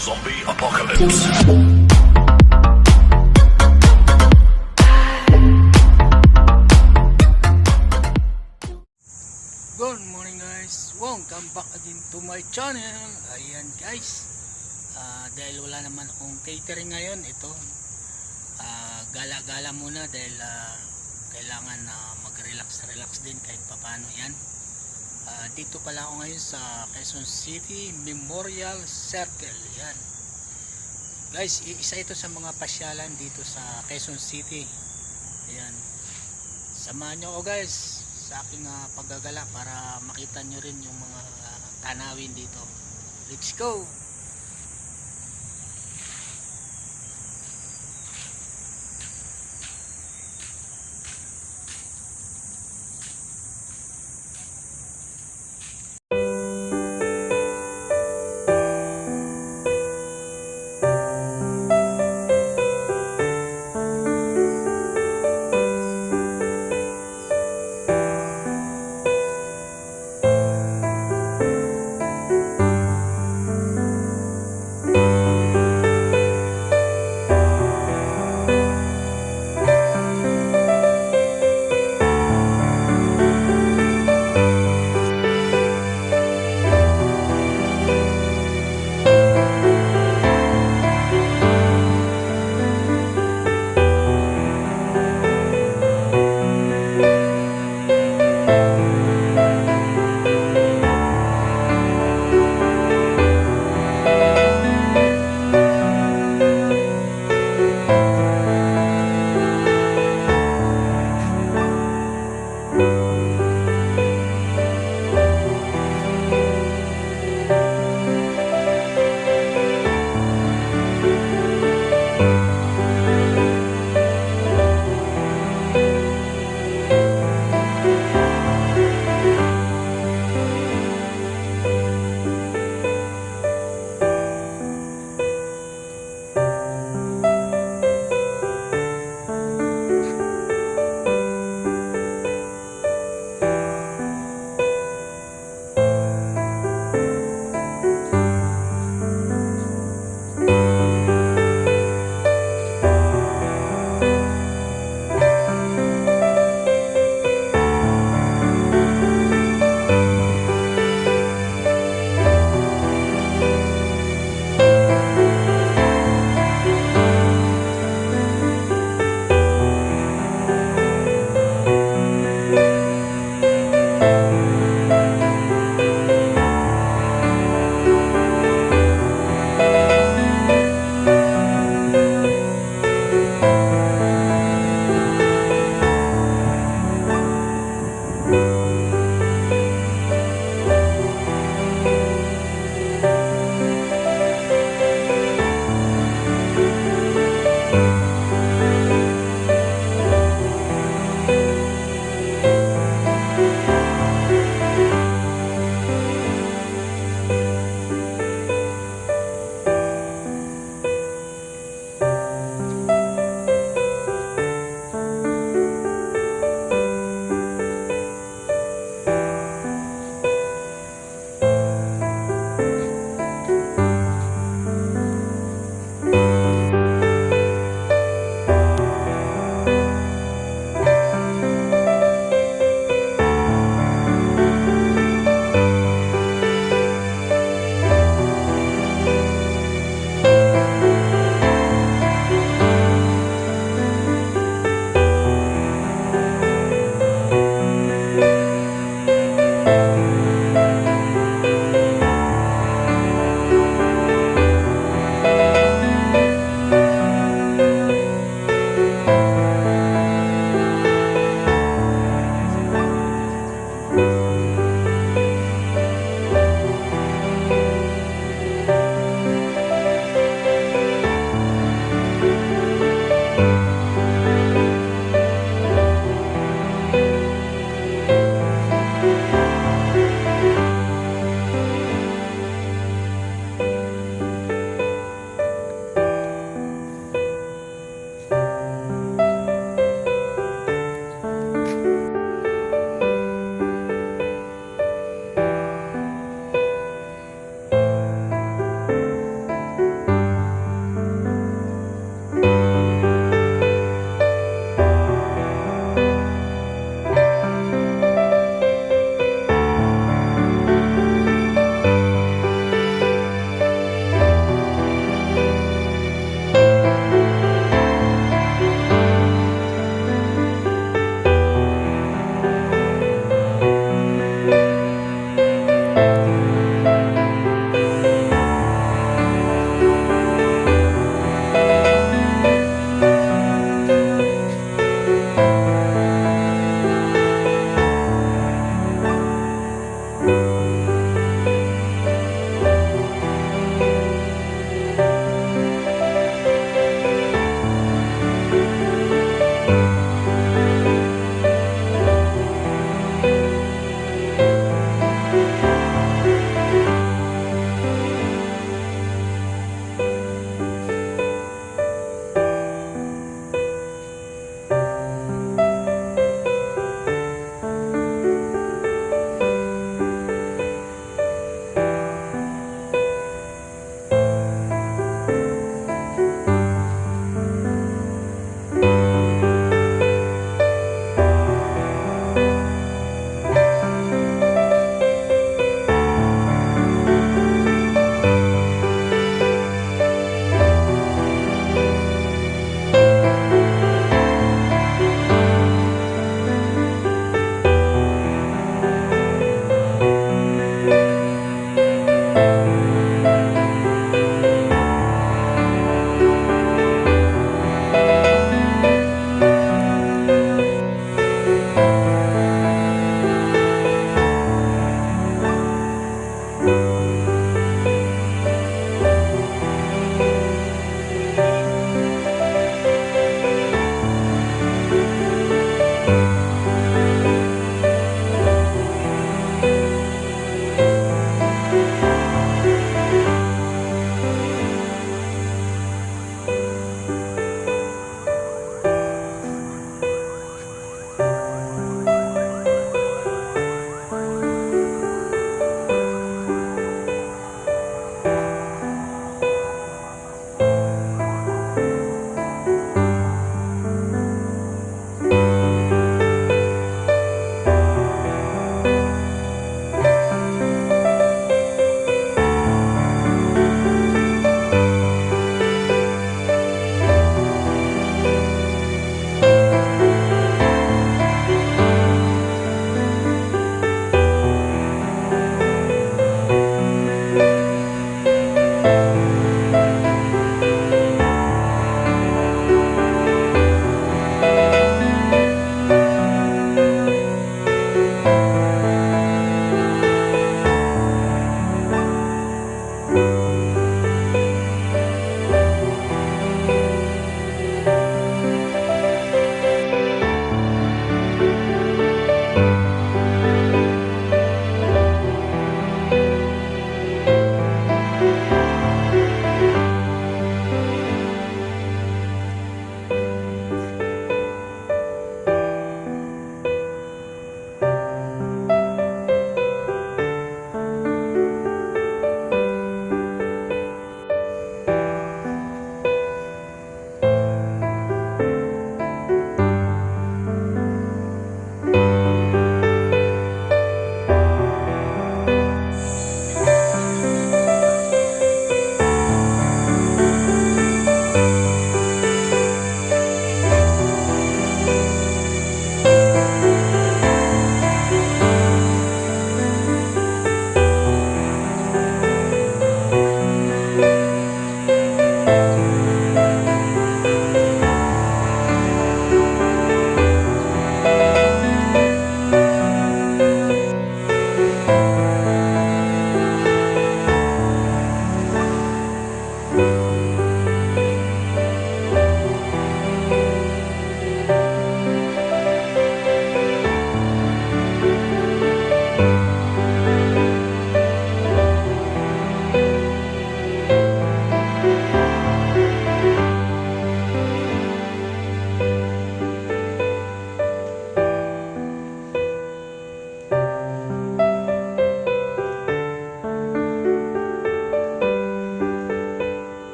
Zombie Apocalypse. Good morning guys, welcome back again to my channel. Ayan guys, dahil wala naman akong catering ngayon, ito gala-gala muna dahil kailangan mag-relax din kahit papano. Yan, dito pala ako ngayon sa Quezon City Memorial Circle. Yan guys, isa ito sa mga pasyalan dito sa Quezon City. Ayan, samahan nyo ako guys sa aking paggagala para makita nyo rin yung mga tanawin dito. Let's go!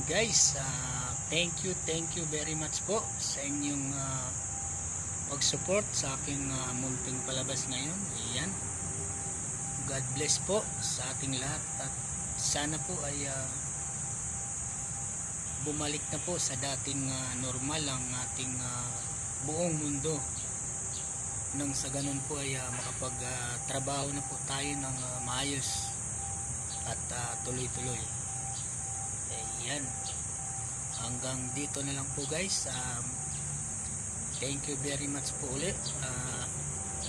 guys, thank you very much po sa inyong pag-support sa aking munting palabas ngayon. Ayan, God bless po sa ating lahat at sana po ay bumalik na po sa dating normal ang ating buong mundo, nang sa ganun po ay makapag-trabaho na po tayo ng maayos at tuloy-tuloy. Ayan, hanggang dito na lang po guys. Thank you very much po ulit.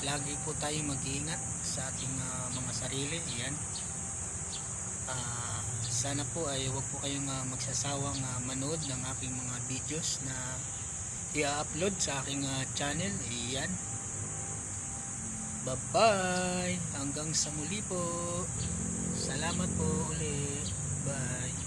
Lagi po tayong mag-iingat sa ating mga sarili. Yan. Sana po ay huwag po kayong magsasawang manood ng aking mga videos na i-upload sa aking channel. Yan. Bye-bye. Hanggang sa muli po. Salamat po ulit. Bye.